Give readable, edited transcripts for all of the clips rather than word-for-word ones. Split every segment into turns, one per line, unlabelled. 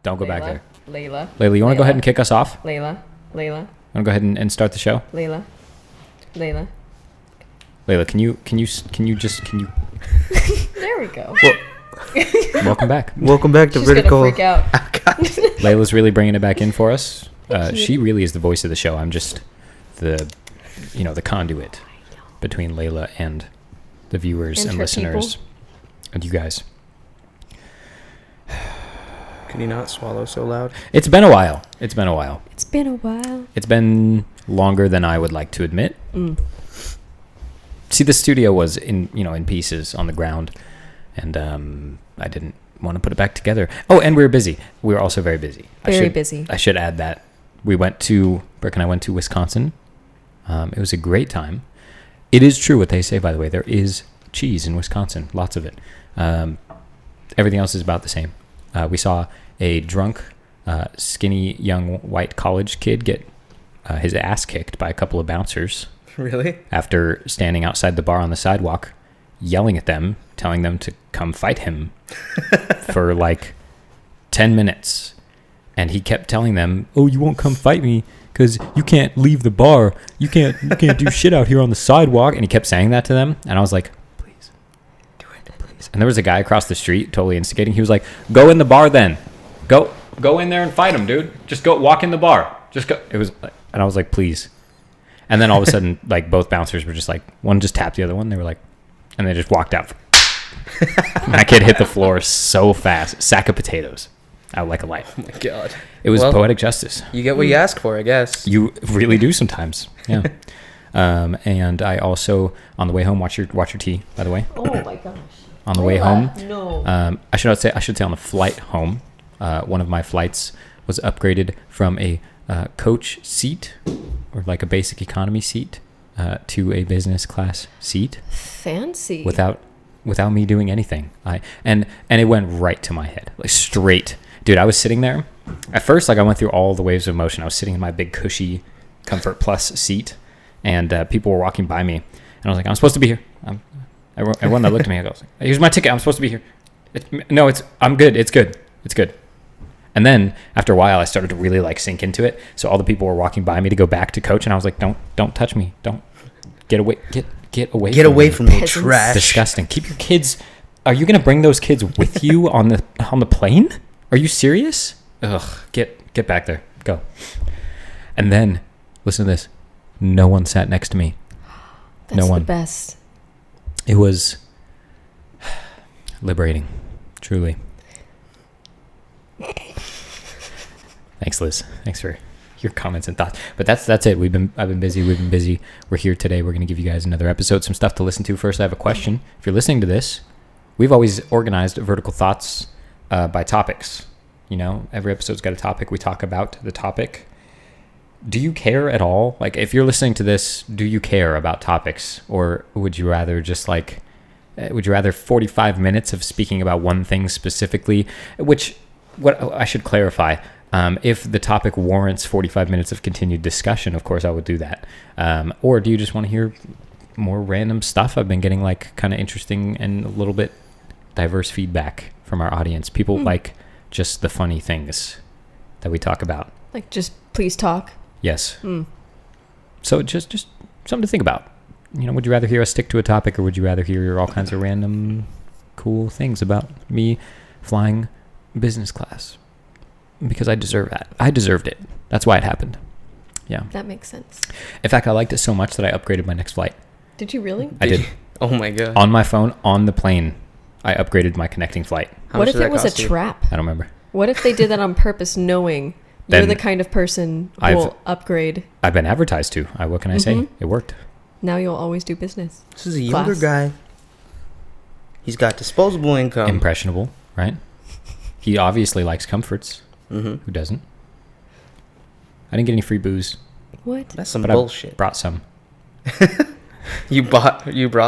Don't go back there.
Layla,
you want to go ahead and kick us off?
Layla.
Want to go ahead and start the show?
Layla.
Can you?
There we go.
Welcome back.
Welcome back to
She's
Vertical.
gonna freak out.
Layla's really bringing it back in for us. She really is the voice of the show. I'm just the conduit between Layla and the viewers and listeners and you guys.
Can you not swallow so loud?
It's been a while.
It's been a while.
It's been longer than I would like to admit. See, the studio was in pieces on the ground, and I didn't want to put it back together. Oh, and we were busy. We were also very busy.
Busy.
I should add that Brooke and I went to Wisconsin. It was a great time. It is true what they say, by the way. There is cheese in Wisconsin, lots of it. Everything else is about the same. We saw a drunk, skinny, young white college kid get his ass kicked by a couple of bouncers.
Really?
After standing outside the bar on the sidewalk, yelling at them, telling them to come fight him for like 10 minutes. And he kept telling them, "Oh, you won't come fight me because you can't leave the bar. You can't do shit out here on the sidewalk." And he kept saying that to them. And I was like, "Please, do it, please." And there was a guy across the street totally instigating. He was like, "Go in the bar then. Go in there and fight him, dude. Just go walk in the bar. Just go." And I was like, "Please." And then all of a sudden, like, both bouncers were just like, one just tapped the other one. They were like, and they just walked out. And that kid hit the floor so fast. Sack of potatoes. Out like a light.
Oh, my God.
It was poetic justice.
You get what you ask for, I guess.
You really do sometimes. Yeah. And I also, on the way home, watch your tea, by the way.
Oh, my gosh.
On the way home.
No.
I should say on the flight home, one of my flights was upgraded from a coach seat, or like a basic economy seat, to a business class seat.
Fancy.
Without me doing anything. And it went right to my head, like straight. Dude, I was sitting there. At first, like, I went through all the waves of emotion. I was sitting in my big cushy Comfort Plus seat, and people were walking by me, and I was like, "I'm supposed to be here." Everyone that looked at me, I was like, "Here's my ticket. I'm supposed to be here." I'm good. It's good. And then after a while, I started to really like sink into it. So all the people were walking by me to go back to coach, and I was like, "Don't touch me. Don't get away. Get away from me, trash. Disgusting. Keep your kids. Are you gonna bring those kids with you on the plane? Are you serious? Ugh. Get back there. Go." And then listen to this. No one sat next to me.
That's
no one.
The best.
It was liberating, truly. Thanks, Liz. Thanks for your comments and thoughts. But that's it. I've been busy. We're here today. We're going to give you guys another episode, some stuff to listen to. First, I have a question. If you're listening to this, we've always organized Vertical Thoughts by topics. Every episode's got a topic. We talk about the topic. Do you care at all? Like, if you're listening to this, do you care about topics? Or would you rather just 45 minutes of speaking about one thing specifically? What I should clarify, if the topic warrants 45 minutes of continued discussion, of course I would do that. Or do you just want to hear more random stuff? I've been getting like kind of interesting and a little bit diverse feedback from our audience. People like just the funny things that we talk about.
Like, just please talk.
Yes. So just something to think about. Would you rather hear us stick to a topic, or would you rather hear all kinds of random cool things about me flying business class? Because I deserve that. I deserved it. That's why it happened. Yeah.
That makes sense.
In fact, I liked it so much that I upgraded my next flight.
Did you really?
I did.
Oh my God.
On my phone, on the plane, I upgraded my connecting flight.
What if it was a trap?
I don't remember.
What if they did that on purpose, knowing you're the kind of person who will upgrade?
I've been advertised to. What can I say? It worked.
Now you'll always do business.
This is a younger guy. He's got disposable income.
Impressionable, right? He obviously likes comforts.
Mm-hmm.
Who doesn't? I didn't get any free booze.
What?
That's some bullshit.
I brought some.
You brought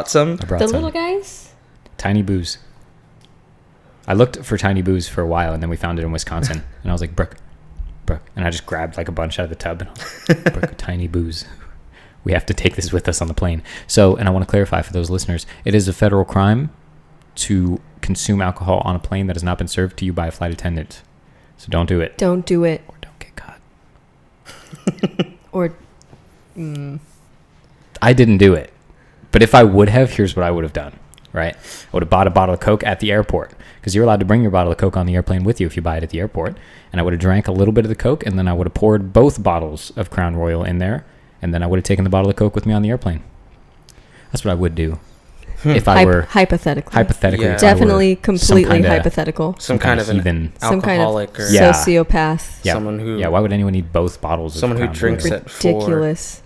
some?
I brought
the
some.
Little guys?
Tiny booze. I looked for tiny booze for a while, and then we found it in Wisconsin. And I was like, Brooke. And I just grabbed like a bunch out of the tub. And I was like, Brooke, tiny booze. We have to take this with us on the plane. So, and I want to clarify for those listeners, it is a federal crime to consume alcohol on a plane that has not been served to you by a flight attendant. So don't do it.
Don't do it.
Or don't get caught.
Or
I didn't do it. But if I would have, here's what I would have done, right? I would have bought a bottle of Coke at the airport, because you're allowed to bring your bottle of Coke on the airplane with you if you buy it at the airport. And I would have drank a little bit of the Coke, and then I would have poured both bottles of Crown Royal in there, and then I would have taken the bottle of Coke with me on the airplane. That's what I would do if I were...
Hypothetically.
Yeah.
Definitely completely hypothetical.
Some kind of an alcoholic or
sociopath.
Yeah.
Someone who...
Yeah, why would anyone need both bottles of
Someone who
Crown
drinks
Royal?
at 4.
Ridiculous.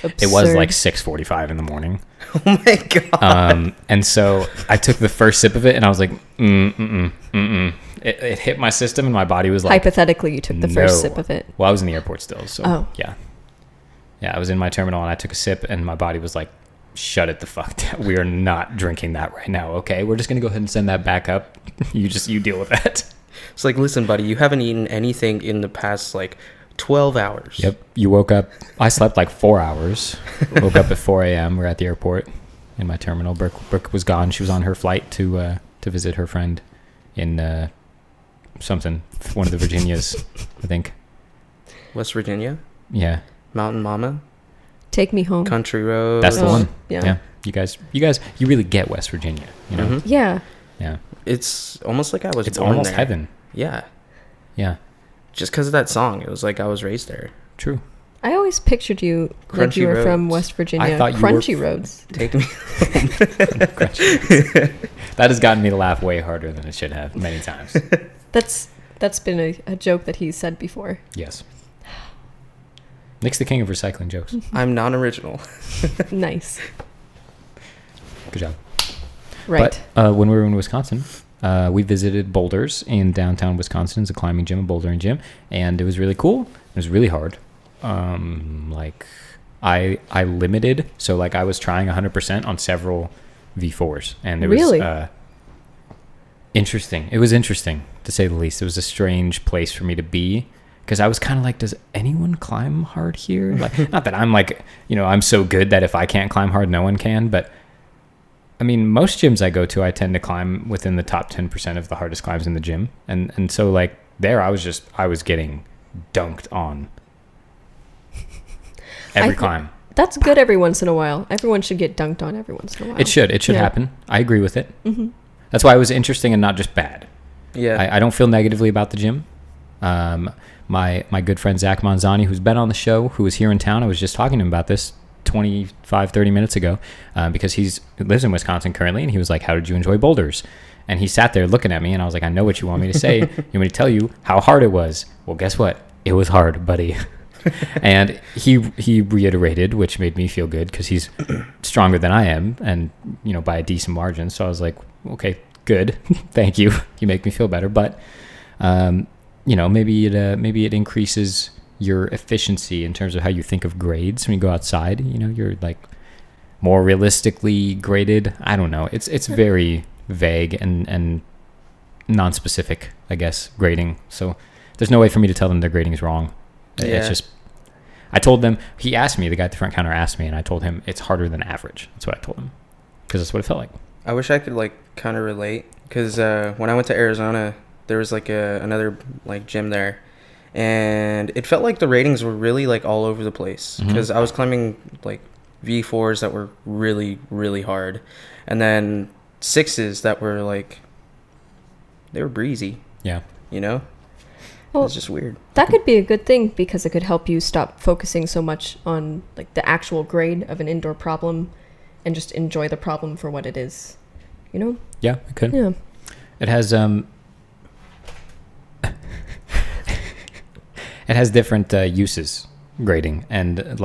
Absurd.
It was like 6:45 in the morning.
Oh my God.
And so I took the first sip of it, and I was like, It hit my system, and my body was like...
Hypothetically, you took the first sip of it.
Well, I was in the airport still, so
Oh.
yeah. Yeah, I was in my terminal, and I took a sip, and my body was like, shut it the fuck down. We are not drinking that right now, okay? We're just going to go ahead and send that back up. You deal with that.
It's like, listen, buddy, you haven't eaten anything in the past, 12 hours.
Yep. You woke up. I slept 4 hours. Woke up at 4 a.m. We're at the airport in my terminal. Brooke was gone. She was on her flight to visit her friend in one of the Virginias, I think.
West Virginia?
Yeah.
Mountain Mama?
Take me home.
Country Road?
That's the one.
Yeah.
You guys, you really get West Virginia, you know?
Mhm.
Yeah.
Yeah.
It's almost like I was
It's
born
almost
there.
heaven.
Yeah.
Yeah.
Just because of that song. It was like I was raised there.
True.
I always pictured you like you
Crunchy
were from
roads.
West Virginia.
I thought you
Crunchy
were-
roads.
Take me.
That has gotten me to laugh way harder than it should have many times.
That's been a joke that he's said before.
Yes. Nick's the king of recycling jokes.
I'm non-original.
Nice.
Good job.
Right.
But when we were in Wisconsin, we visited Boulders in downtown Wisconsin. It's a climbing gym, a bouldering gym, and it was really cool. It was really hard. I limited, so I was trying 100% on several V4s, and it
Really?
was interesting. It was interesting, to say the least. It was a strange place for me to be, because I was kind of like, does anyone climb hard here? Not that I'm I'm so good that if I can't climb hard, no one can, but I mean, most gyms I go to, I tend to climb within the top 10% of the hardest climbs in the gym. And so there, I was getting dunked on every climb.
That's good every once in a while. Everyone should get dunked on every once in a while.
It should
Yeah.
happen. I agree with it.
Mm-hmm.
That's why it was interesting and not just bad.
Yeah.
I don't feel negatively about the gym. My good friend Zach Manzani, who's been on the show, who was here in town, I was just talking to him about this 25-30 minutes ago, because he lives in Wisconsin currently, and he was like, how did you enjoy Boulders? And he sat there looking at me, and I was like, I know what you want me to say. You want me to tell you how hard it was? Well, guess what? It was hard, buddy. And he reiterated, which made me feel good, because he's stronger than I am, and by a decent margin. So I was like, okay, good. Thank you. You make me feel better. But maybe it increases your efficiency in terms of how you think of grades when you go outside. You're more realistically graded. I don't know. It's very vague and non-specific, I guess, grading. So there's no way for me to tell them their grading is wrong.
Yeah.
It's just, I told them, he asked me, the guy at the front counter asked me, and I told him it's harder than average. That's what I told him, because that's what it felt like.
I wish I could kind of relate, because when I went to Arizona, there was another gym there, and it felt like the ratings were really all over the place, because I was climbing V4s that were really, really hard, and then 6s that were they were breezy.
Yeah.
Well,
It's just weird.
that could be a good thing, because it could help you stop focusing so much on the actual grade of an indoor problem and just enjoy the problem for what it is.
Yeah, it could.
Yeah.
It has it has different uses, grading, and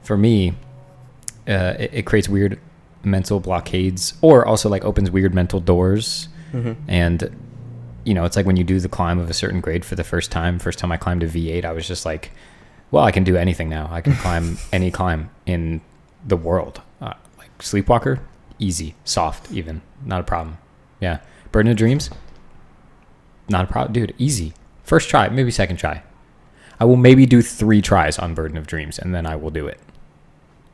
for me, it creates weird mental blockades, or also opens weird mental doors. And it's when you do the climb of a certain grade for the first time I climbed a V8, I was just well, I can do anything now. I can climb any climb in the world. Sleepwalker, easy, soft, even, not a problem. Yeah. Burden of Dreams, not a problem, dude, easy. First try, maybe second try. I will maybe do 3 tries on Burden of Dreams, and then I will do it.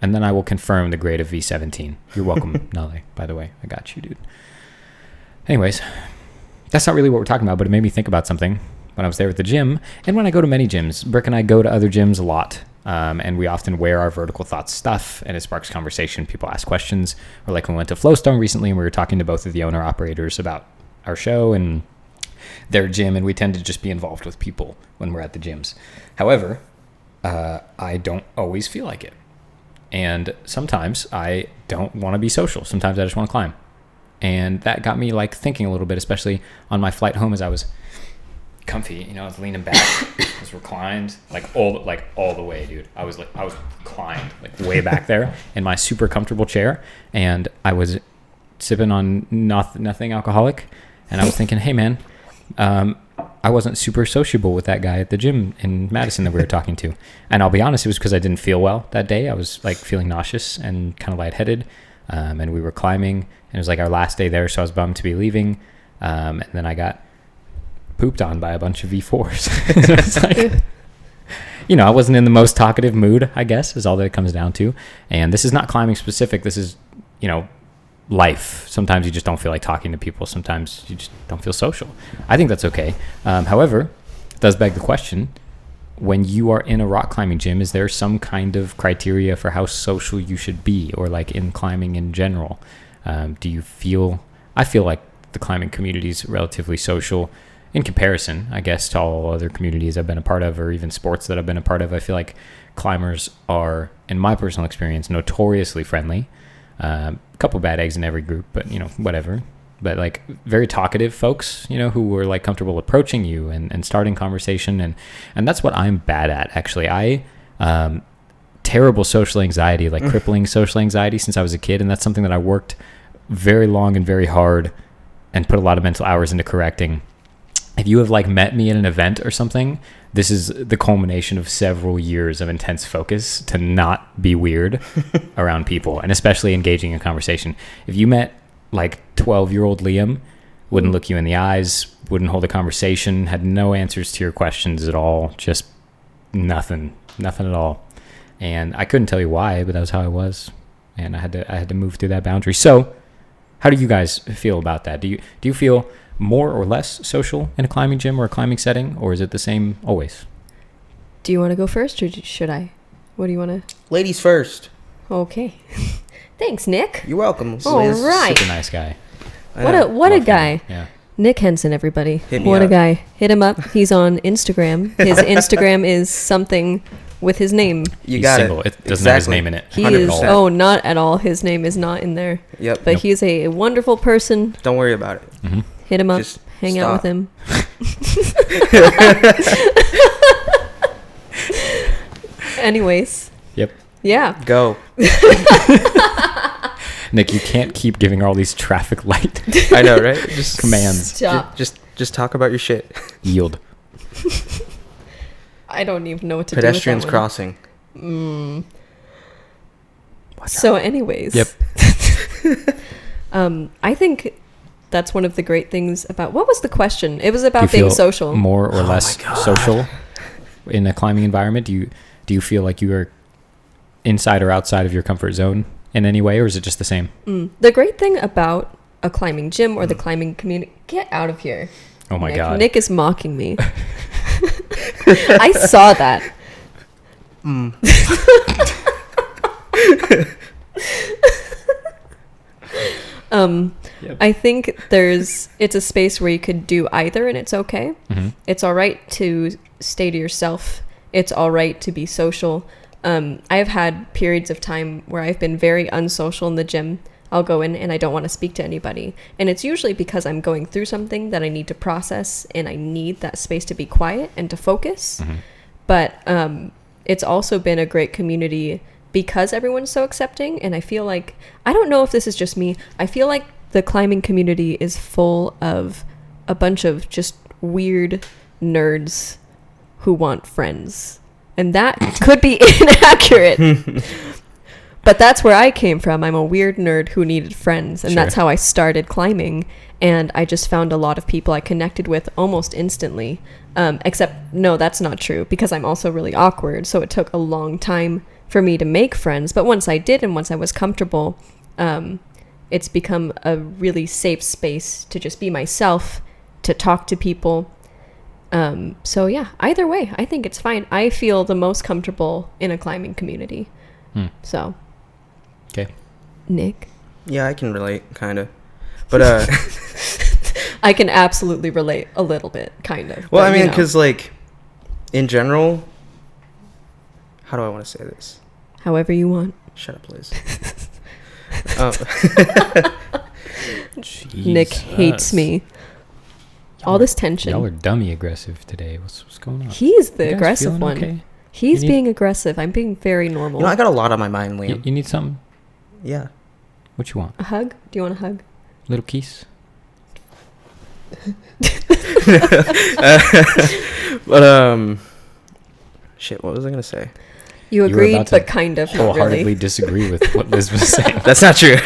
And then I will confirm the grade of V17. You're welcome, Nale, by the way. I got you, dude. Anyways, that's not really what we're talking about, but it made me think about something. when I was there at the gym, and when I go to many gyms. Brick and I go to other gyms a lot, and we often wear our Vertical Thoughts stuff, and it sparks conversation. People ask questions, or like when we went to Flowstone recently, and we were talking to both of the owner-operators about our show and their gym, and we tend to just be involved with people when we're at the gyms. However, I don't always feel like it. And sometimes I don't want to be social. Sometimes I just want to climb. And that got me like thinking a little bit, especially on my flight home as I was comfy. I was leaning back, I was reclined, like all the way, dude. I was reclined like way back there in my super comfortable chair, and I was sipping on nothing alcoholic, and I was thinking, hey man, I wasn't super sociable with that guy at the gym in Madison that we were talking to. And I'll be honest, it was because I didn't feel well that day. I was like feeling nauseous and kind of lightheaded. And we were climbing, and it was like our last day there, so I was bummed to be leaving. And then I got pooped on by a bunch of V4s. It's like, I wasn't in the most talkative mood, I guess, is all that it comes down to. And this is not climbing specific. This is, life. Sometimes you just don't feel like talking to people. Sometimes you just don't feel social. I think that's okay. However, it does beg the question, when you are in a rock climbing gym, is there some kind of criteria for how social you should be, or like in climbing in general? I feel like the climbing community is relatively social in comparison, I guess, to all other communities I've been a part of, or even sports that I've been a part of. I feel like climbers are, in my personal experience, notoriously friendly. A couple bad eggs in every group, but whatever. But like very talkative folks, who were like comfortable approaching you and starting conversation, and that's what I'm bad at, actually. I terrible social anxiety, like crippling social anxiety since I was a kid, and that's something that I worked very long and very hard and put a lot of mental hours into correcting. If you have like met me at an event or something, this is the culmination of several years of intense focus to not be weird around people, and especially engaging in conversation. If you met like 12-year-old Liam, wouldn't look you in the eyes, wouldn't hold a conversation, had no answers to your questions at all, just nothing at all. And I couldn't tell you why, but that was how I was, and I had to move through that boundary. So, how do you guys feel about that? Do you feel more or less social in a climbing gym or a climbing setting, or is it the same always?
Do you want to go first, or should I? What do you want to?
Ladies first.
Okay. Thanks, Nick.
You're welcome.
All right.
Such a nice guy.
What a guy.
Yeah.
Nick Henson, everybody.
What
a guy. Hit him up. He's on Instagram. His Instagram is something with his name.
You got
single. It doesn't have his name in it.
He is. Oh, not at all. His name is not in there.
Yep.
But he's a wonderful person.
Don't worry about it.
Mm-hmm.
Hit him up.
Just
hang out with him. Anyways.
Yep.
Yeah.
Go.
Nick, you can't keep giving her all these traffic light
I know, right? Just
commands.
Stop.
Just talk about your shit.
Yield.
I don't even know what to
Pedestrians
do with that
crossing.
So anyways.
Yep.
I think that's one of the great things about, what was the question? It was about
Do you
being
feel
social.
more or less social in a climbing environment? Do you feel like you are inside or outside of your comfort zone in any way, or is it just the same?
The great thing about a climbing gym or the climbing community, get out of here.
Oh my
Nick.
God.
Nick is mocking me. I saw that.
Yep.
I think it's a space where you could do either, and it's okay.
Mm-hmm.
It's all right to stay to yourself. It's all right to be social. I've had periods of time where I've been very unsocial in the gym. I'll go in and I don't want to speak to anybody. And it's usually because I'm going through something that I need to process, and I need that space to be quiet and to focus.
Mm-hmm.
But it's also been a great community because everyone's so accepting. And I feel like, I don't know if this is just me, I feel like the climbing community is full of a bunch of just weird nerds who want friends. And that could be inaccurate. But that's where I came from. I'm a weird nerd who needed friends. And that's how I started climbing. And I just found a lot of people I connected with almost instantly. Except, no, that's not true, because I'm also really awkward. So it took a long time for me to make friends. But once I did, and once I was comfortable, it's become a really safe space to just be myself, to talk to people. So yeah, either way, I think it's fine. I feel the most comfortable in a climbing community. So.
Okay.
Nick?
Yeah, I can relate, kind of. But,
I can absolutely relate a little bit, kind of.
well,
but,
I mean, because, like, in general, how do I want to say this?
However you want.
Shut up, Liz.
Nick hates me. All this tension.
Y'all are dummy aggressive today. What's going on?
He's the
You guys
aggressive
feeling
one.
okay?
He's
You need-
being aggressive. I'm being very normal.
You know, I got a lot on my mind, Liam.
You need something?
Yeah.
What you want?
A hug? Do you want a hug?
Little kiss?
But, shit, what was I going to say?
You
were
agreed,
about to
but kind of not
Wholeheartedly
really.
disagree with what Liz was saying.
That's not true.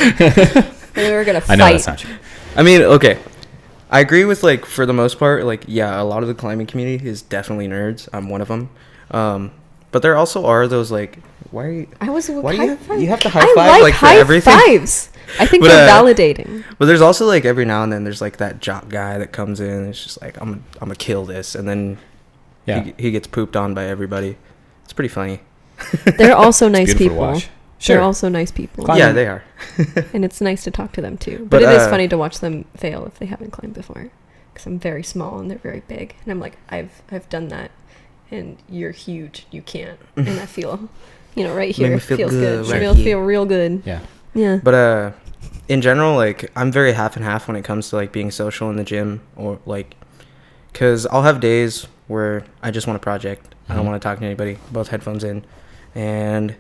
We were gonna fight.
I know that's not true.
I mean, okay. I agree with, like, for the most part, like, yeah, a lot of the climbing community is definitely nerds. I'm one of them. But there also are those, like, why do you have to high five, like, for
high
everything?
fives. I think
But,
they're validating.
But there's also, like, every now and then there's, like, that jock guy that comes in and it's just like, I'm gonna kill this. And then
Yeah.
he gets pooped on by everybody. It's pretty funny.
They're also nice
Beautiful to
people.
watch. Sure.
They're also nice people.
Climb-
Yeah, they are.
And it's nice to talk to them too.
But,
But it is funny to watch them fail if they haven't climbed before. Because I'm very small and they're very big. And I'm like, I've done that. And you're huge. You can't. And I feel, right
Make
here,
me feel
feels
good
good.
right
Feel
here.
real good.
Yeah.
Yeah.
But in general, like, I'm very half and half when it comes to, like, being social in the gym, or, like, because I'll have days where I just want to project. I don't want to talk to anybody. Both headphones in. And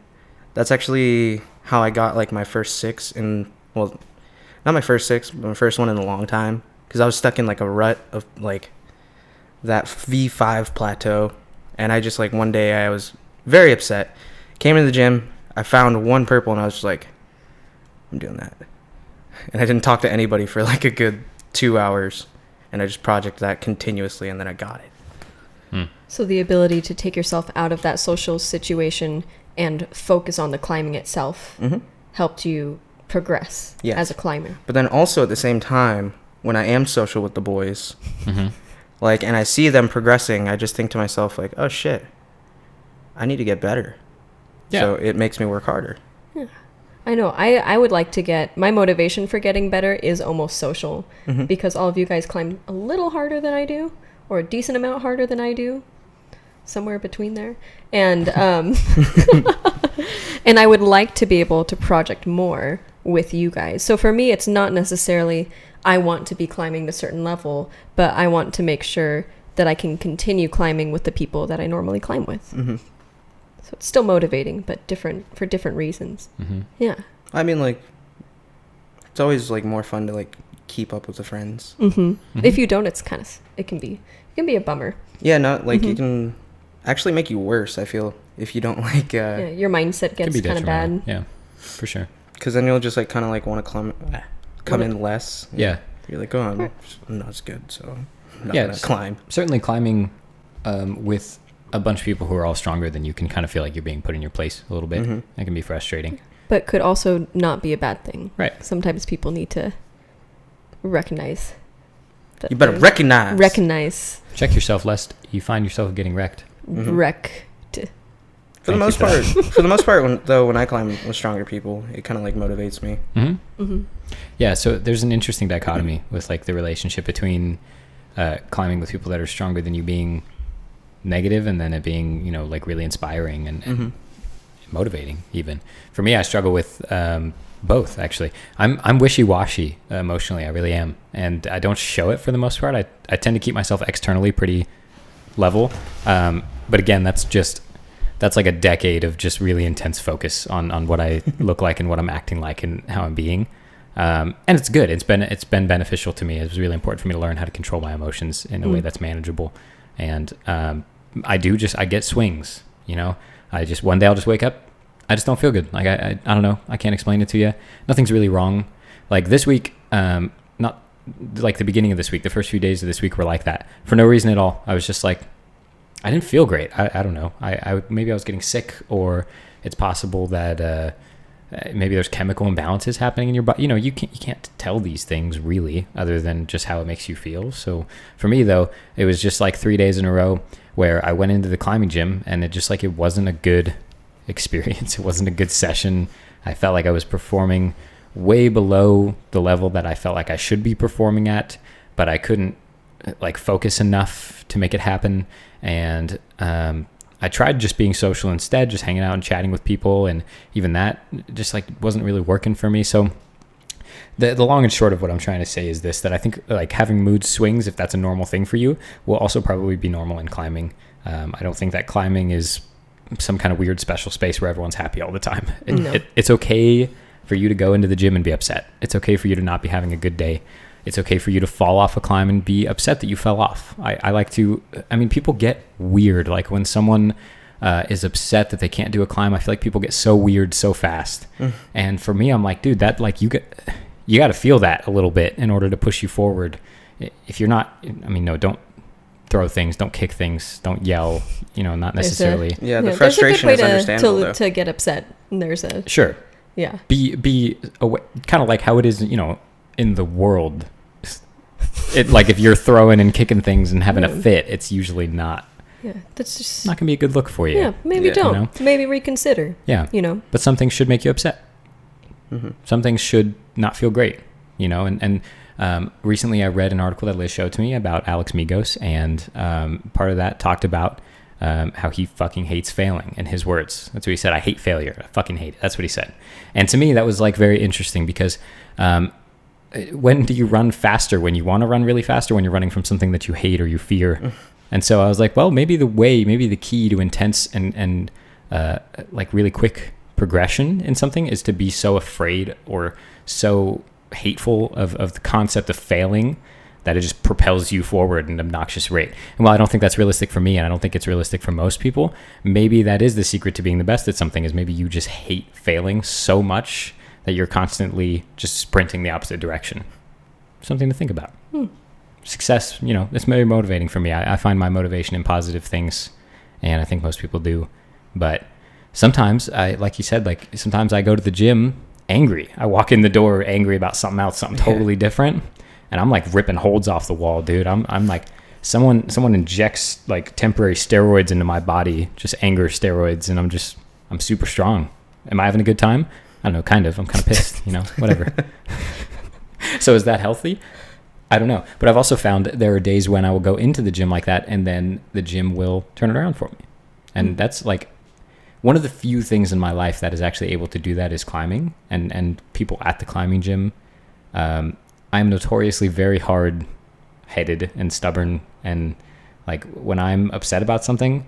that's actually how I got, like, my first six in, well, not my first six, but my first one in a long time. Because I was stuck in, like, a rut of, like, that V5 plateau. And I just, like, one day I was very upset. Came into the gym. I found one purple, and I was just like, I'm doing that. And I didn't talk to anybody for, like, a good 2 hours. And I just projected that continuously, and then I got it.
So the ability to take yourself out of that social situation and focus on the climbing itself helped you progress
Yes.
as a climber.
But then also at the same time, when I am social with the boys, like, and I see them progressing, I just think to myself, like, oh shit, I need to get better.
Yeah.
So it makes me work harder.
I know. I would like to get... My motivation for getting better is almost social. Because all of you guys climb a little harder than I do. Or a decent amount harder than I do. Somewhere between there. And and I would like to be able to project more with you guys. So for me, it's not necessarily I want to be climbing a certain level, but I want to make sure that I can continue climbing with the people that I normally climb with. So it's still motivating, but for different reasons. Yeah.
I mean, like, it's always, like, more fun to, like, keep up with the friends.
If you don't, it can be a bummer.
Yeah, not, like, you can actually make you worse, I feel, if you don't, like,
Yeah, your mindset
Could
gets
be
kind of
detrimental.
bad.
Yeah, for sure.
because then you'll just, like, kind of, like, want to come in less.
Yeah.
You're like, oh, I'm not as good, so I'm not
Yeah,
going to climb.
Certainly climbing with a bunch of people who are all stronger than you can kind of feel like you're being put in your place a little bit. That can be frustrating.
But could also not be a bad thing.
Right.
Sometimes people need to recognize. That
You better recognize.
Recognize.
Check yourself lest you find yourself getting wrecked.
Wrecked.
For the most part, when I climb with stronger people, it kind of, like, motivates me.
Yeah, so there's an interesting dichotomy with, like, the relationship between climbing with people that are stronger than you being negative, and then it being, like, really inspiring and motivating even. For me, I struggle with both, actually. I'm wishy-washy emotionally. I really am. And I don't show it for the most part. I tend to keep myself externally pretty level. But again, that's like a decade of just really intense focus on what I look like and what I'm acting like and how I'm being. And it's good. It's been beneficial to me. It was really important for me to learn how to control my emotions in a way that's manageable. And I get swings, one day I'll just wake up. I just don't feel good. Like, I don't know. I can't explain it to you. Nothing's really wrong. Like this week, not like the beginning of this week, the first few days of this week were like that for no reason at all. I was just like, I didn't feel great. I don't know. Maybe I was getting sick, or it's possible that maybe there's chemical imbalances happening in your body. You can't tell these things really, other than just how it makes you feel. So for me though, it was just like 3 days in a row where I went into the climbing gym, and it wasn't a good experience. It wasn't a good session. I felt like I was performing way below the level that I felt like I should be performing at, but I couldn't like focus enough to make it happen. And I tried just being social instead, just hanging out and chatting with people, and even that just like wasn't really working for me. So the long and short of what I'm trying to say is this, that I think like having mood swings, if that's a normal thing for you, will also probably be normal in climbing. I don't think that climbing is some kind of weird special space where everyone's happy all the time. It's okay for you to go into the gym and be upset. It's okay for you to not be having a good day. It's okay for you to fall off a climb and be upset that you fell off. People get weird. Like when someone is upset that they can't do a climb, I feel like people get so weird so fast. And for me, I'm like, dude, that like you got to feel that a little bit in order to push you forward. If you're not, no, don't throw things, don't kick things, don't yell, not necessarily.
The frustration is understandable
to get upset.
Sure.
Yeah.
Be aware, kind of like how it is, in the world. It like if you're throwing and kicking things and having a fit, it's usually not.
Yeah, that's just
not gonna be a good look for you.
Yeah, maybe don't. Maybe reconsider.
Yeah. But some things should make you upset. Mm-hmm. Some things should not feel great. And recently I read an article that Liz showed to me about Alex Migos, and part of that talked about how he fucking hates failing, in his words. That's what he said. I hate failure. I fucking hate it. That's what he said. And to me, that was like very interesting, because when do you run faster? When you want to run really fast, or when you're running from something that you hate or you fear? And so I was like, well, maybe the key to intense and like really quick progression in something is to be so afraid or so hateful of the concept of failing that it just propels you forward at an obnoxious rate. And while I don't think that's realistic for me, and I don't think it's realistic for most people, maybe that is the secret to being the best at something, is maybe you just hate failing so much that you're constantly just sprinting the opposite direction. Something to think about. Success, it's very motivating for me. I find my motivation in positive things, and I think most people do. But sometimes, like you said, sometimes I go to the gym angry. I walk in the door angry about something else, something totally different, and I'm like ripping holds off the wall, dude. I'm like, someone injects like temporary steroids into my body, just anger steroids, and I'm super strong. Am I having a good time? I don't know, kind of. I'm kind of pissed, whatever. So is that healthy? I don't know. But I've also found that there are days when I will go into the gym like that, and then the gym will turn it around for me. And that's like one of the few things in my life that is actually able to do that is climbing, and people at the climbing gym. I'm notoriously very hard-headed and stubborn, and like when I'm upset about something,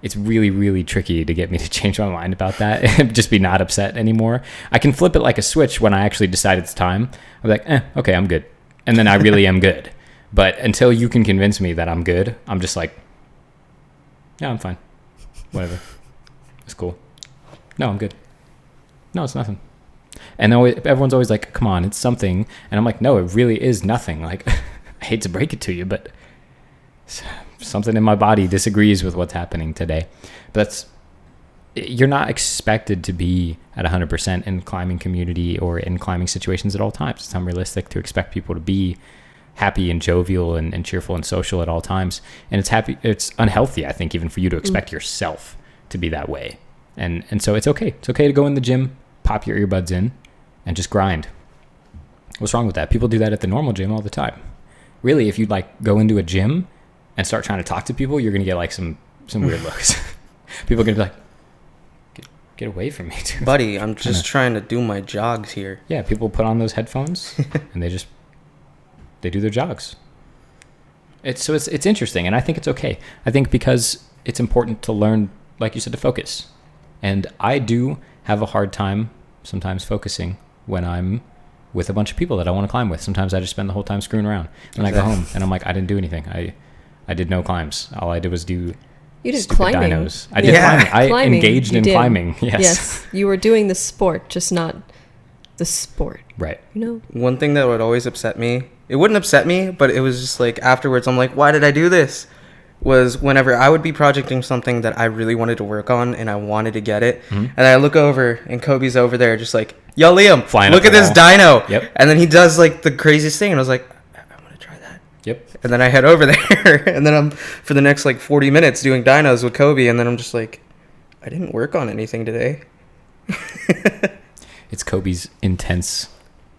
it's really, really tricky to get me to change my mind about that and just be not upset anymore. I can flip it like a switch when I actually decide it's time. I'm like, okay, I'm good. And then I really am good. But until you can convince me that I'm good, I'm just like, yeah, I'm fine. Whatever. It's cool. No, I'm good. No, it's nothing. And everyone's always like, come on, it's something. And I'm like, no, it really is nothing. Like, I hate to break it to you, but something in my body disagrees with what's happening today. But you're not expected to be at 100% in the climbing community or in climbing situations at all times. It's unrealistic to expect people to be happy and jovial and cheerful and social at all times. And it's unhealthy, I think, even for you to expect yourself to be that way. And so it's okay. It's okay to go in the gym, pop your earbuds in, and just grind. What's wrong with that? People do that at the normal gym all the time. Really, if you like go into a gym and start trying to talk to people, you're going to get like some weird looks. People are going to be like, get away from me, dude.
Buddy, I'm just trying to do my jogs here.
Yeah, people put on those headphones and they do their jogs. It's interesting, and I think it's okay. I think because it's important to learn, like you said, to focus. And I do have a hard time sometimes focusing when I'm with a bunch of people that I want to climb with. Sometimes I just spend the whole time screwing around. Then I go home and I'm like, I didn't do anything. I did no climbs. All I did was do
You did climbing.
Dinos. I did climbing. I engaged in climbing.
Yes. You were doing the sport, just not the sport.
Right.
One thing that would always upset me, it wouldn't upset me, but it was just like afterwards, I'm like, why did I do this? was whenever I would be projecting something that I really wanted to work on and I wanted to get it, and I look over and Kobe's over there just like, yo, Liam,
Flying
look
up
at
the
this
wall.
dyno.
Yep.
And then he does like the craziest thing, and I was like, I want to try that.
Yep.
And then I head over there, and then I'm for the next like 40 minutes doing dynos with Kobe, and then I'm just like, I didn't work on anything today.
It's Kobe's intense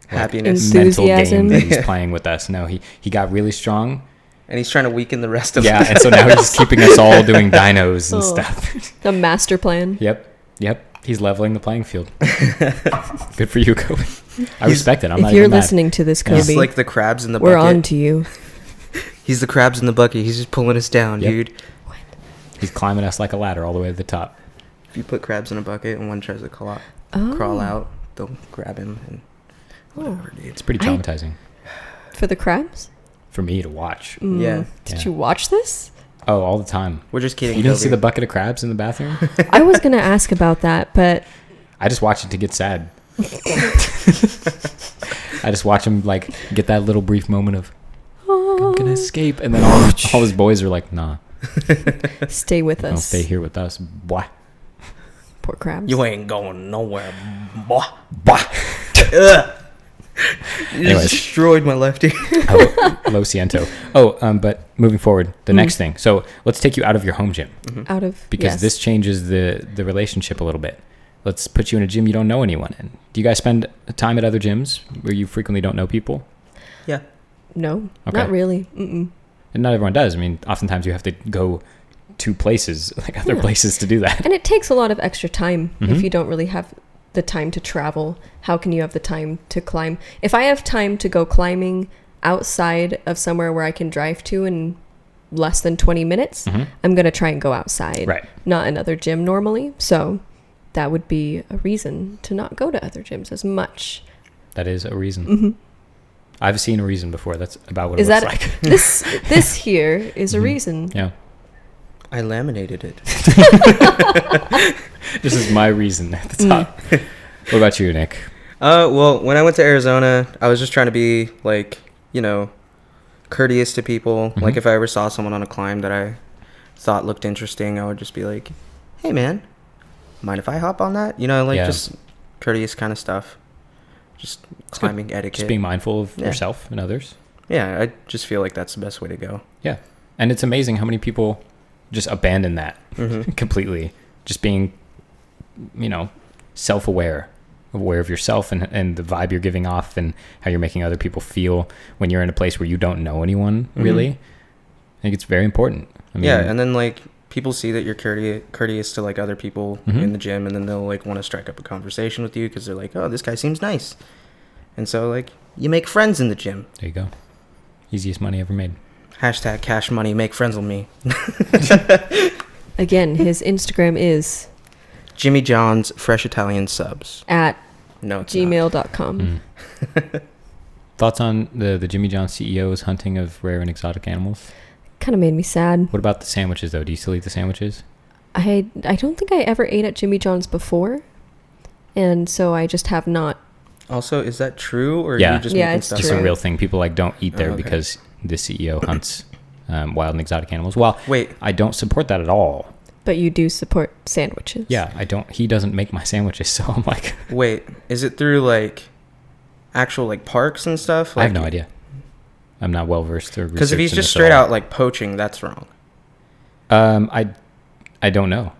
Happiness.
mental game
Enthusiasm.
that he's playing with us. No, he got really strong.
And he's trying to weaken the rest of
Yeah,
us.
and so now he's just keeping us all doing dynos and
Oh.
stuff.
The master plan.
Yep. He's leveling the playing field. Good for you, Kobe. I respect it. I'm not
If you're
even mad.
listening to this, Kobe,
He's like the crabs in the
we're
bucket.
on to you.
He's the crabs in the bucket. He's just pulling us down,
Yep.
dude.
He's climbing us like a ladder all the way to the top.
If you put crabs in a bucket and one tries to crawl
Oh.
out, they'll grab him and whatever, dude.
It's pretty
I-
traumatizing
For the crabs?
for me to watch.
Yeah.
Did
Yeah.
you watch this?
Oh, all the time.
We're just kidding.
You didn't
Kobe.
see the bucket of crabs in the bathroom?
I was going to ask about that, but
I just watch it to get sad. I just watch him like get that little brief moment of I'm gonna escape, and then all his boys are like, nah,
stay with
don't
us.
stay here with us. Boy.
Poor crabs.
You ain't going nowhere, boy.
Boy.
Ugh. You
Anyways.
just destroyed my left ear.
Oh, lo siento. Oh, but moving forward, the next thing. So let's take you out of your home gym
Out of
because
yes.
this changes the relationship a little bit. Let's put you in a gym you don't know anyone in. Do you guys spend time at other gyms where you frequently don't know people?
Yeah.
No,
Okay.
not really. Mm-mm.
And not everyone does. I mean, oftentimes you have to go to places, like other
Yeah.
places to do that.
And it takes a lot of extra time
Mhm.
if you don't really have the time to travel. How can you have the time to climb? If I have time to go climbing outside of somewhere where I can drive to in less than 20 minutes,
Mhm.
I'm going to try and go outside.
Right.
Not another gym normally. So that would be a reason to not go to other gyms as much.
That is a reason.
Mhm.
I've seen a reason before. That's about what it
Is
looks
that
like.
this here is a
Mhm.
reason.
Yeah.
I laminated it.
This is my reason at the top. What about you, Nick?
Well, when I went to Arizona, I was just trying to be like, courteous to people.
Mhm.
Like if I ever saw someone on a climb that I thought looked interesting, I would just be like, "Hey, man, mind if I hop on that?"
Yeah.
Just courteous kind of stuff. Just
It's good.
climbing etiquette.
Just being mindful of
Yeah.
yourself and others.
Yeah, I just feel like that's the best way to go.
Yeah. And it's amazing how many people just abandon that
Mhm.
completely. Just being, self-aware, aware of yourself and the vibe you're giving off and how you're making other people feel when you're in a place where you don't know anyone,
Mhm.
really. I think it's very important. I mean,
Yeah, and then like people see that you're courteous to like other people
Mhm.
in the gym, and then they'll like want to strike up a conversation with you because they're like, "Oh, this guy seems nice," and so like you make friends in the gym.
there you go. Easiest money ever made.
Hashtag cash money, make friends with me.
Again, his Instagram is
Jimmy John's Fresh Italian Subs.
at
No, it's not.
gmail.com.
Mm. Thoughts on the Jimmy John CEO's hunting of rare and exotic animals?
Kind of made me sad.
What about the sandwiches, though? Do you still eat the sandwiches?
I don't think I ever ate at Jimmy John's before, and so I just have not.
Also, is that true, or
Yeah.
are you just
Yeah,
making
it's
stuff
It's
true.
a
up?
real thing. People don't eat there
Oh, okay.
because the CEO hunts wild and exotic animals. Well,
Wait,
I don't support that at all.
But you do support sandwiches.
Yeah, I don't. He doesn't make my sandwiches, so I'm like,
wait, is it through like actual like parks and stuff?
I have
Like,
no idea. I'm not well versed or
Because if he's
researched in
just
this
straight
at all.
out like poaching, that's wrong.
I don't know.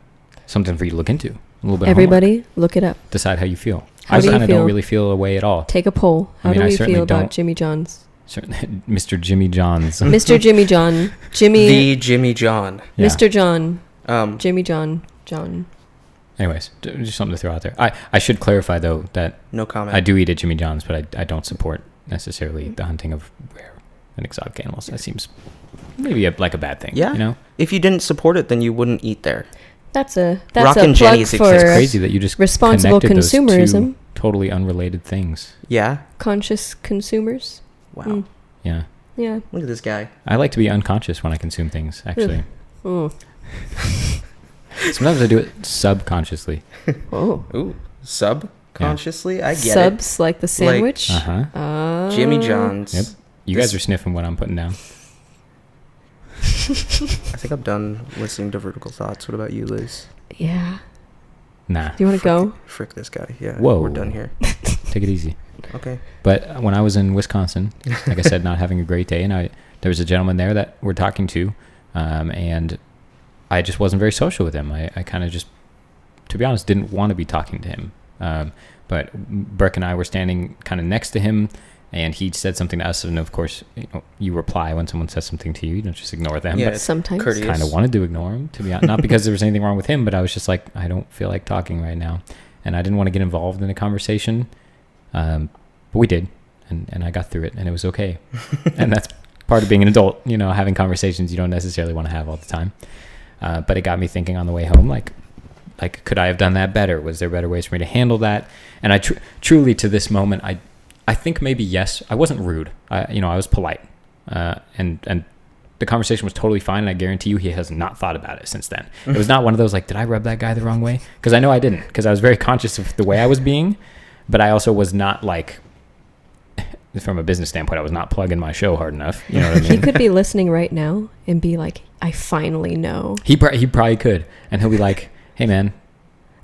Something for you to look into. A little bit. Of homework.
Everybody, look it up.
Decide how you feel.
How
I
do you
kind of
feel?
don't really feel a way at all.
Take a poll.
I
How
mean,
do
I
we
certainly
feel about
don't.
Jimmy John's?
Certainly, Mr. Jimmy John's.
Mr. Jimmy John. Jimmy.
The Jimmy John.
Yeah.
Mr. John.
Um,
Jimmy John. John.
Anyways, just something to throw out there. I should clarify though that
no comment.
I do eat at Jimmy John's, but I don't support necessarily the hunting of rare and exotic animals. That seems maybe like a bad thing.
Yeah.
You know,
If you didn't support it, then you wouldn't eat there.
That's a
Rockin'
plug
Jenny's
for
exists.
it's crazy that you just
responsible
connected those two
consumerism.
totally unrelated things.
Yeah.
Conscious consumers.
Wow.
Mm.
Yeah,
Yeah.
Look at this guy.
I like to be unconscious when I consume things. Actually,
Oh.
sometimes I do it subconsciously.
Oh.
Ooh. Subconsciously, I get
Subs like the sandwich.
Uh huh.
it. Jimmy John's.
Yep. You
This-
guys are sniffing what I'm putting down.
I think I'm done listening to Vertical Thoughts. What about you, Liz?
Yeah.
Nah.
Do you want to go?
Frick this guy. Yeah.
Whoa.
We're done here.
Take it easy.
Okay.
But when I was in Wisconsin, like I said, not having a great day, and there was a gentleman there that we're talking to, and I just wasn't very social with him. I kind of just, to be honest, didn't want to be talking to him. But Brooke and I were standing kind of next to him, and he said something to us, and of course, you reply when someone says something to you. You don't just ignore them.
Yeah,
but
sometimes.
courteous.
kind of wanted to ignore him, to be honest. Not because there was anything wrong with him, but I was just like, I don't feel like talking right now. And I didn't want to get involved in a conversation. But we did. And I got through it, and it was okay. And that's part of being an adult, having conversations you don't necessarily want to have all the time. But it got me thinking on the way home, like, could I have done that better? Was there better ways for me to handle that? And I truly, to this moment, I think maybe yes. I wasn't rude. I was polite. And the conversation was totally fine, and I guarantee you he has not thought about it since then. It was not one of those, like, did I rub that guy the wrong way? Because I know I didn't, because I was very conscious of the way I was being, but I also was not, like, from a business standpoint, I was not plugging my show hard enough. You know what I mean?
He could be listening right now and be like, I finally know.
He probably could, and he'll be like, hey, man.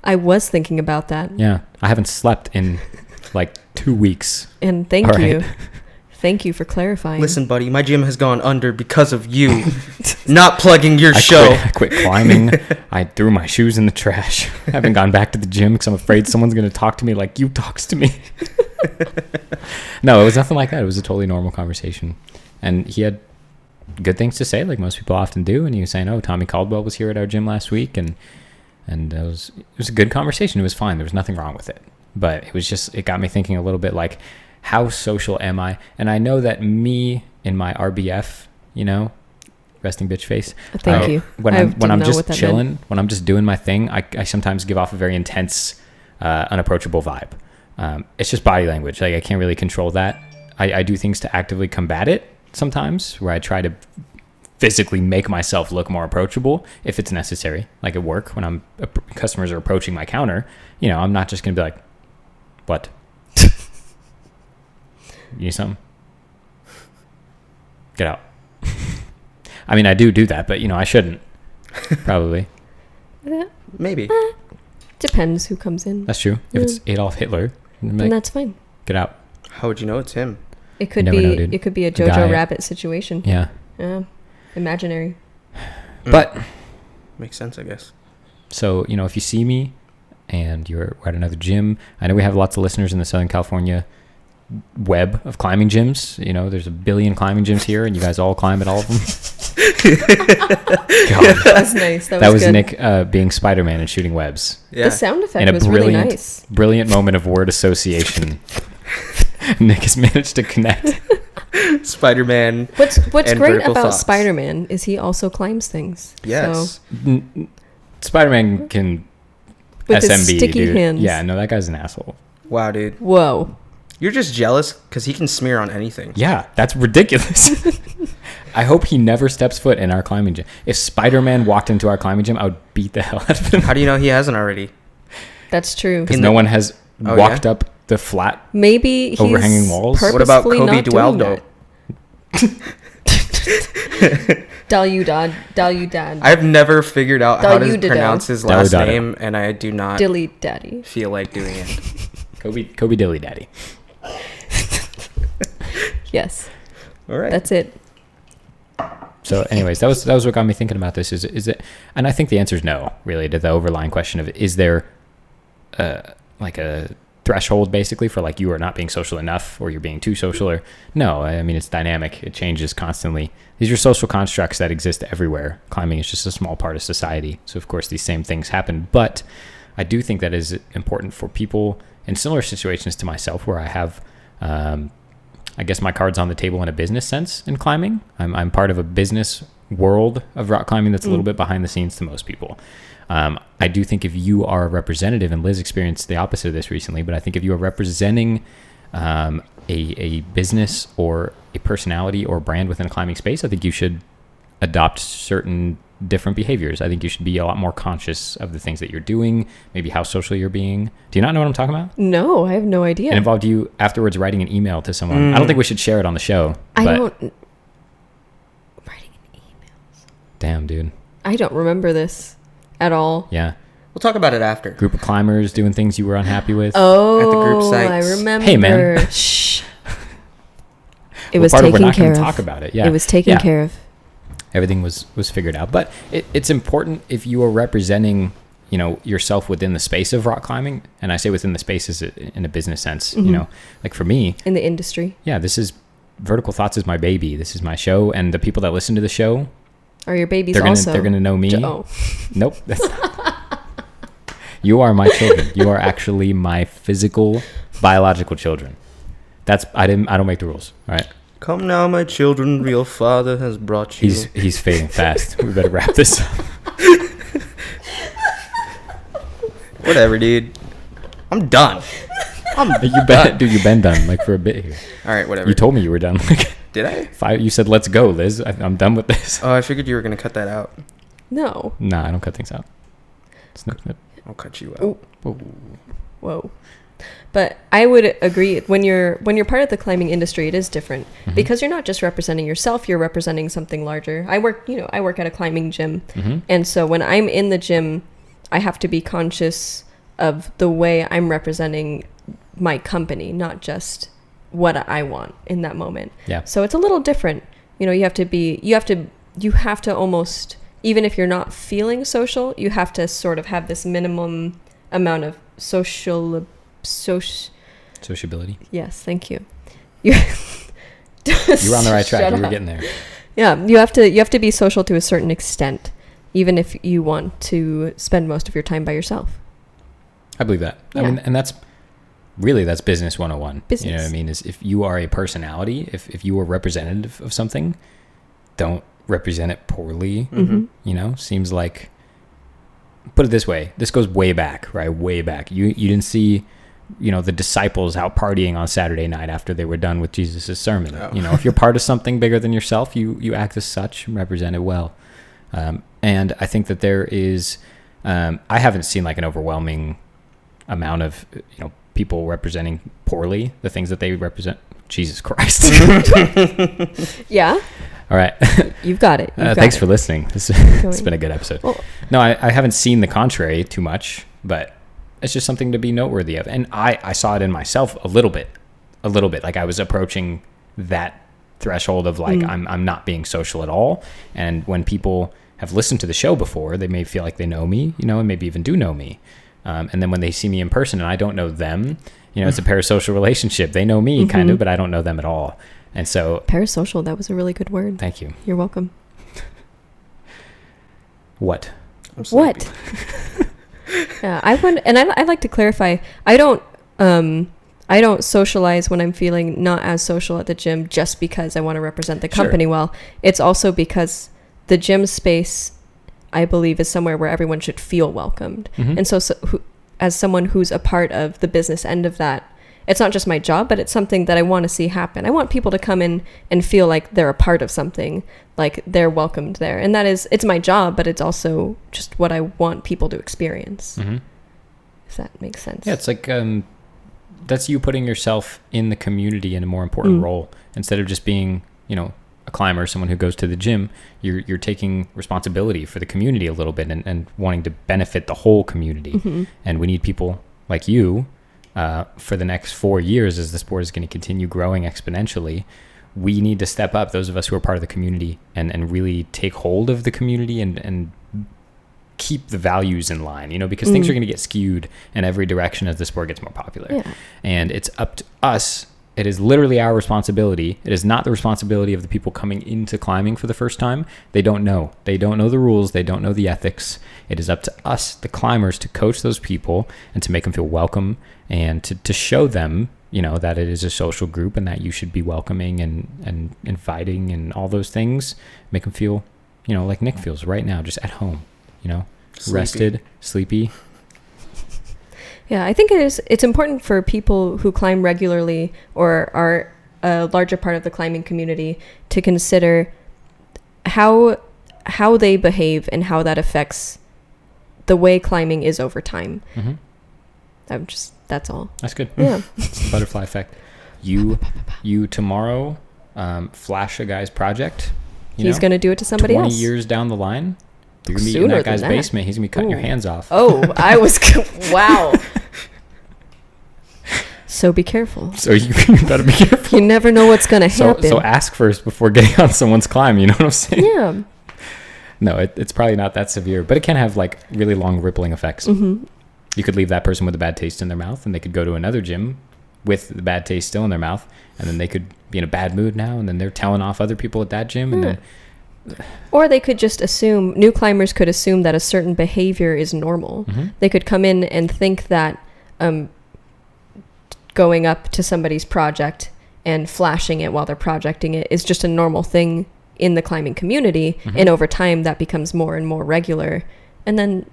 I was thinking about that.
Yeah, I haven't slept in, like, 2 weeks.
And thank
All
you.
right.
Thank you for clarifying.
Listen, buddy, my gym has gone under because of you not plugging your show.
I quit climbing. I threw my shoes in the trash. I haven't gone back to the gym because I'm afraid someone's going to talk to me like you talks to me. No, it was nothing like that. It was a totally normal conversation. And he had good things to say, like most people often do. And he was saying, oh, Tommy Caldwell was here at our gym last week. And it was a good conversation. It was fine. There was nothing wrong with it. But it got me thinking a little bit like, how social am I? And I know that me in my RBF, resting bitch face.
Thank you.
When I'm just chilling, when I'm just doing my thing, I sometimes give off a very intense, unapproachable vibe. It's just body language. Like, I can't really control that. I do things to actively combat it sometimes, where I try to physically make myself look more approachable if it's necessary. Like at work, when customers are approaching my counter, I'm not just going to be like, what? You need something? Get out. I mean, I do that, but, I shouldn't. Probably.
Maybe.
Depends who comes in.
That's true. If it's Adolf Hitler,
then that's fine.
Get out.
How would you know it's him?
It could be. It could be a Jojo Rabbit situation.
Yeah.
Imaginary.
But
makes sense, I guess.
So, if you see me and you're at another gym, I know we have lots of listeners in the Southern California web of climbing gyms. There's 1 billion climbing gyms here, and you guys all climb at all of them. God.
That's nice. That was good.
Nick being Spider-Man and shooting webs.
Yeah.
The sound effect was really nice.
Brilliant moment of word association. Nick has managed to connect
Spider-Man.
What's great about
thoughts.
Spider-Man is he also climbs things.
Yes.
So,
Spider-Man can
with
SMB,
his sticky
dude.
hands.
Yeah, no, that guy's an asshole.
Wow, dude.
Whoa.
You're just jealous because he can smear on anything.
Yeah, that's ridiculous. I hope he never steps foot in our climbing gym. If Spider-Man walked into our climbing gym, I would beat the hell out of him.
How do you know he hasn't already?
That's true.
Because no one has walked up the flat,
maybe he's
overhanging walls.
What about Kobe
not
Dualdo?
Daludad.
I've never figured out how to
Daludado.
pronounce his last
Daludado.
name, and I do not
Dilly Daddy.
feel like doing it.
Kobe Dilly Daddy.
Yes.
All right.
That's it.
So, anyways, that was what got me thinking about this. Is it? And I think the answer is no. Really, to the overlying question of is there, like a threshold basically for like you are not being social enough or you're being too social, or no. I mean, it's dynamic. It changes constantly. These are social constructs that exist everywhere. Climbing is just a small part of society. So of course these same things happen. But I do think that is important for people in similar situations to myself, where I have, I guess my cards on the table in a business sense in climbing. I'm part of a business world of rock climbing that's a little bit behind the scenes to most people. I do think if you are a representative, and Liz experienced the opposite of this recently, but I think if you are representing a business or a personality or brand within a climbing space, I think you should adopt certain different behaviors. I think you should be a lot more conscious of the things that you're doing, maybe how social you're being. Do you not know what I'm talking about?
No, I have no idea.
It involved you afterwards writing an email to someone. I don't think we should share it on the show.
I
but
don't... Writing an email.
Damn, dude.
I don't remember this at all.
Yeah.
We'll talk about it after.
Group of climbers doing things you were unhappy with.
Oh,
At the group sites.
I remember.
Hey, man.
Shh. It was taken
we're not
care
gonna
of.
talk about it. Yeah.
It was taken care of.
Everything was figured out. But it's important if you are representing, you know, yourself within the space of rock climbing. And I say within the space is in a business sense, you know, like for me.
In the industry.
Yeah, this is Vertical Thoughts is my baby. This is my show. And the people that listen to the show.
Are your babies
they're
also?
They're going to know me.
Oh.
Nope. That's You are my children. You are actually my physical, biological children. I don't make the rules. All right.
Come now, my children, real father has brought you.
He's fading fast. We better wrap this up.
Whatever, dude. I'm done.
You've been done like for a bit here.
All right, whatever.
You told me you were done. Like
Did I?
You said, "Let's go, Liz." I'm done with this.
Oh, I figured you were gonna cut that out.
No.
Nah, I don't cut things out. Snip, snip.
I'll cut you out.
Ooh.
Whoa.
Whoa. But I would agree when you're part of the climbing industry, it is different because you're not just representing yourself, you're representing something larger. I work at a climbing gym. And so when I'm in the gym, I have to be conscious of the way I'm representing my company, not just what I want in that moment.
Yeah.
So it's a little different. You know, you have to almost, even if you're not feeling social, you have to sort of have this minimum amount of sociability. Yes, thank you. You
were on the right track. You were getting there.
Yeah, you have to be social to a certain extent, even if you want to spend most of your time by yourself.
I believe that.
Yeah.
I mean, and that's business 101.
Business.
You know what I mean? Is if you are a personality, if you are representative of something, don't represent it poorly. You know, seems like, put it this way, this goes way back, right? Way back. You didn't see, you know, the disciples out partying on Saturday night after they were done with Jesus' sermon.
Oh.
You know, if you're part of something bigger than yourself, you act as such, represent it well. And I think that there is, I haven't seen like an overwhelming amount of, you know, people representing poorly the things that they represent. Jesus Christ.
Yeah.
All right.
You've got it.
Thanks for listening. It's been a good episode. Well, no, I haven't seen the contrary too much, but it's just something to be noteworthy of. And I saw it in myself a little bit. Like I was approaching that threshold of like, I'm not being social at all. And when people have listened to the show before, they may feel like they know me, you know, and maybe even do know me. And then when they see me in person and I don't know them, you know, it's a parasocial relationship. They know me kind of, but I don't know them at all. And so
parasocial, that was a really good word.
Thank you.
You're welcome.
What?
What? Yeah, I'd like to clarify. I don't socialize when I'm feeling not as social at the gym just because I want to represent the company well. It's also because the gym space, I believe, is somewhere where everyone should feel welcomed. And so as someone who's a part of the business end of that, it's not just my job, but it's something that I want to see happen. I want people to come in and feel like they're a part of something, like they're welcomed there. And it's my job, but it's also just what I want people to experience. If that makes sense.
Yeah, it's like, that's you putting yourself in the community in a more important role. Instead of just being, you know, a climber, someone who goes to the gym, you're taking responsibility for the community a little bit and wanting to benefit the whole community. And we need people like you for the next 4 years as the sport is going to continue growing exponentially. We need to step up, those of us who are part of the community, and really take hold of the community and keep the values in line, you know, because things are going to get skewed in every direction as the sport gets more popular. Yeah. And it's up to us. It is literally our responsibility. It is not the responsibility of the people coming into climbing for the first time. They don't know. They don't know the rules. They don't know the ethics. It is up to us, the climbers, to coach those people and to make them feel welcome and to show them, you know, that it is a social group and that you should be welcoming and inviting and all those things. Make them feel, you know, like Nick feels right now, just at home, you know, rested, sleepy.
Yeah, I think it's important for people who climb regularly or are a larger part of the climbing community to consider how they behave and how that affects the way climbing is over time. That's all.
That's good.
Yeah.
Butterfly effect. You tomorrow flash a guy's project
He's going to do it to somebody
20
else.
20 years down the line, you're going to be in
Sooner
that guy's
than that.
basement. He's going to be cutting your hands off.
Oh, I was... wow. So be careful.
So you better be careful.
You never know what's going to happen.
So ask first before getting on someone's climb. You know what I'm saying?
Yeah.
No, it's probably not that severe, but it can have like really long rippling effects.
Mm-hmm.
You could leave that person with a bad taste in their mouth, and they could go to another gym with the bad taste still in their mouth, and then they could be in a bad mood now, and then they're telling off other people at that gym, and then...
Or they could just assume, new climbers could assume that a certain behavior is normal.
Mm-hmm.
They could come in and think that going up to somebody's project and flashing it while they're projecting it is just a normal thing in the climbing community.
Mm-hmm.
And over time, that becomes more and more regular. And then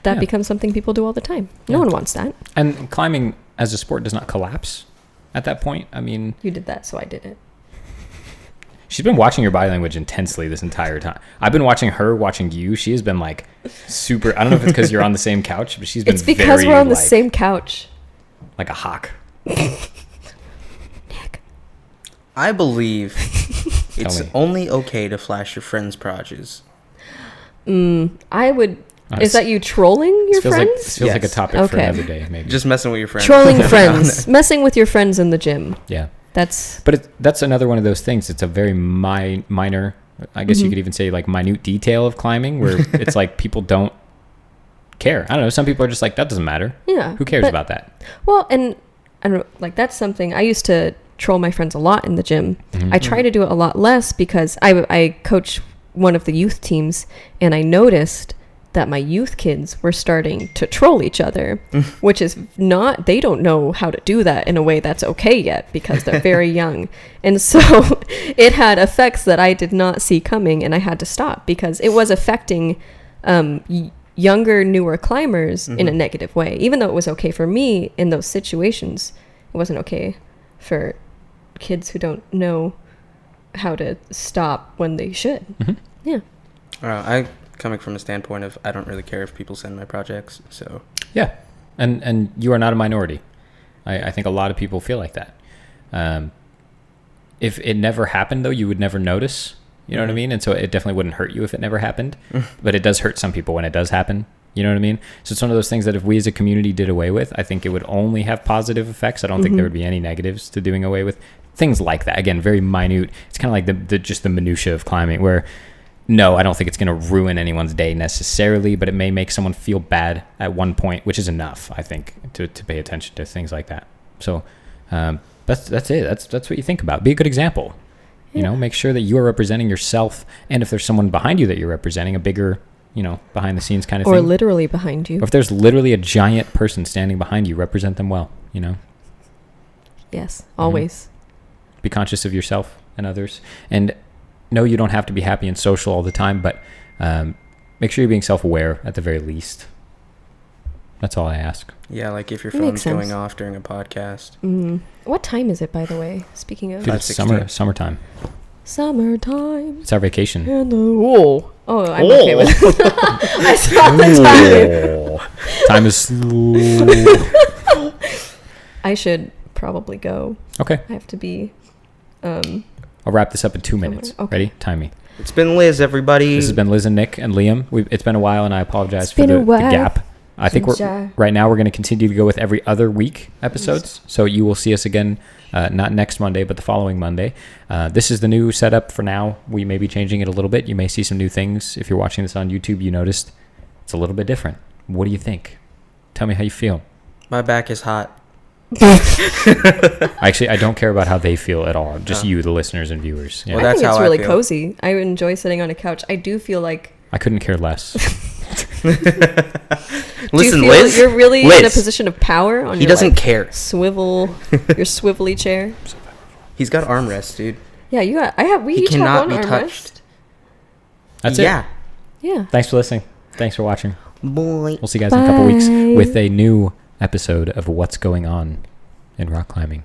that becomes something people do all the time. No one wants that.
And climbing as a sport does not collapse at that point. I mean...
You did that, so I did it.
She's been watching your body language intensely this entire time. I've been watching her, watching you. She has been like super... I don't know if it's because you're on the same couch, but she's been
It's because
very,
we're on the
like,
same couch.
like a hawk.
Nick.
I believe it's
me.
only okay to flash your friends' projects.
I would... Is that you trolling your friends?
This feels like a
Yes.
topic for
Okay.
another day, maybe.
Just messing with your friends.
Trolling friends. Messing with your friends in the gym.
Yeah.
That's...
But that's another one of those things. It's a very minor, I guess you could even say like minute detail of climbing where it's like people don't care. I don't know. Some people are just like, that doesn't matter.
Yeah.
Who cares about that?
Well, and I don't know, like that's something I used to troll my friends a lot in the gym.
Mm-hmm.
I try to do it a lot less because I coach one of the youth teams, and I noticed that my youth kids were starting to troll each other, which is not, they don't know how to do that in a way that's okay yet because they're very young. And so it had effects that I did not see coming, and I had to stop because it was affecting younger, newer climbers in a negative way. Even though it was okay for me in those situations, it wasn't okay for kids who don't know how to stop when they should.
Mm-hmm.
Yeah.
I coming from a standpoint of I don't really care if people send my projects, so
Yeah. And you are not a minority. I think a lot of people feel like that. If it never happened, though, you would never notice. You know what I mean? And so it definitely wouldn't hurt you if it never happened. But it does hurt some people when it does happen. You know what I mean? So it's one of those things that if we as a community did away with, I think it would only have positive effects. I don't think there would be any negatives to doing away with things like that. Again, very minute. It's kind of like the just the minutia of climbing where, no, I don't think it's going to ruin anyone's day necessarily, but it may make someone feel bad at one point, which is enough, I think, to pay attention to things like that. So that's it. That's what you think about. Be a good example. You know, make sure that you are representing yourself, and if there's someone behind you that you're representing, a bigger, behind the scenes kind of thing.
Or literally behind you.
Or if there's literally a giant person standing behind you, represent them well,
Yes, always.
Be conscious of yourself and others. And no, you don't have to be happy and social all the time, but make sure you're being self-aware at the very least. That's all I ask.
yeah, like if your
Makes
phone's
sense.
going off during a podcast.
What time is it, by the way? Speaking of
Dude, it's
5:16.
summertime.
summertime.
It's our vacation.
And the I'm okay with it. I saw the time.
Time is slow.
I should probably go.
Okay.
I have to be.
I'll wrap this up in 2 minutes.
Okay.
Ready? Time me.
It's been Liz, everybody.
This has been Liz and Nick and Liam. It's been a while, and I apologize
It's
for
been a
the
while.
gap. I think
Yeah.
right now we're going to continue to go with every other week episodes. So you will see us again, not next Monday, but the following Monday. This is the new setup for now. We may be changing it a little bit. You may see some new things. If you're watching this on YouTube, you noticed it's a little bit different. What do you think? Tell me how you feel.
My back is hot.
Actually, I don't care about how they feel at all. Just you, the listeners and viewers. Yeah.
Well,
I
that's
think it's
how I
really
feel.
cozy. I enjoy sitting on a couch. I do feel like.
I couldn't care less.
Listen,
do you feel
Liz.
you're really in a
Liz,
position of power on
he
your
doesn't
like,
care.
swivel, your swivelly chair.
He's got armrests, dude.
Yeah, you got. I have. We
He
each
cannot
have one
be
armrest.
touched.
That's
Yeah.
it.
Yeah.
Thanks for listening. Thanks for watching.
Boy.
We'll see you guys in a couple weeks
Bye.
with a new episode of What's Going On in Rock Climbing.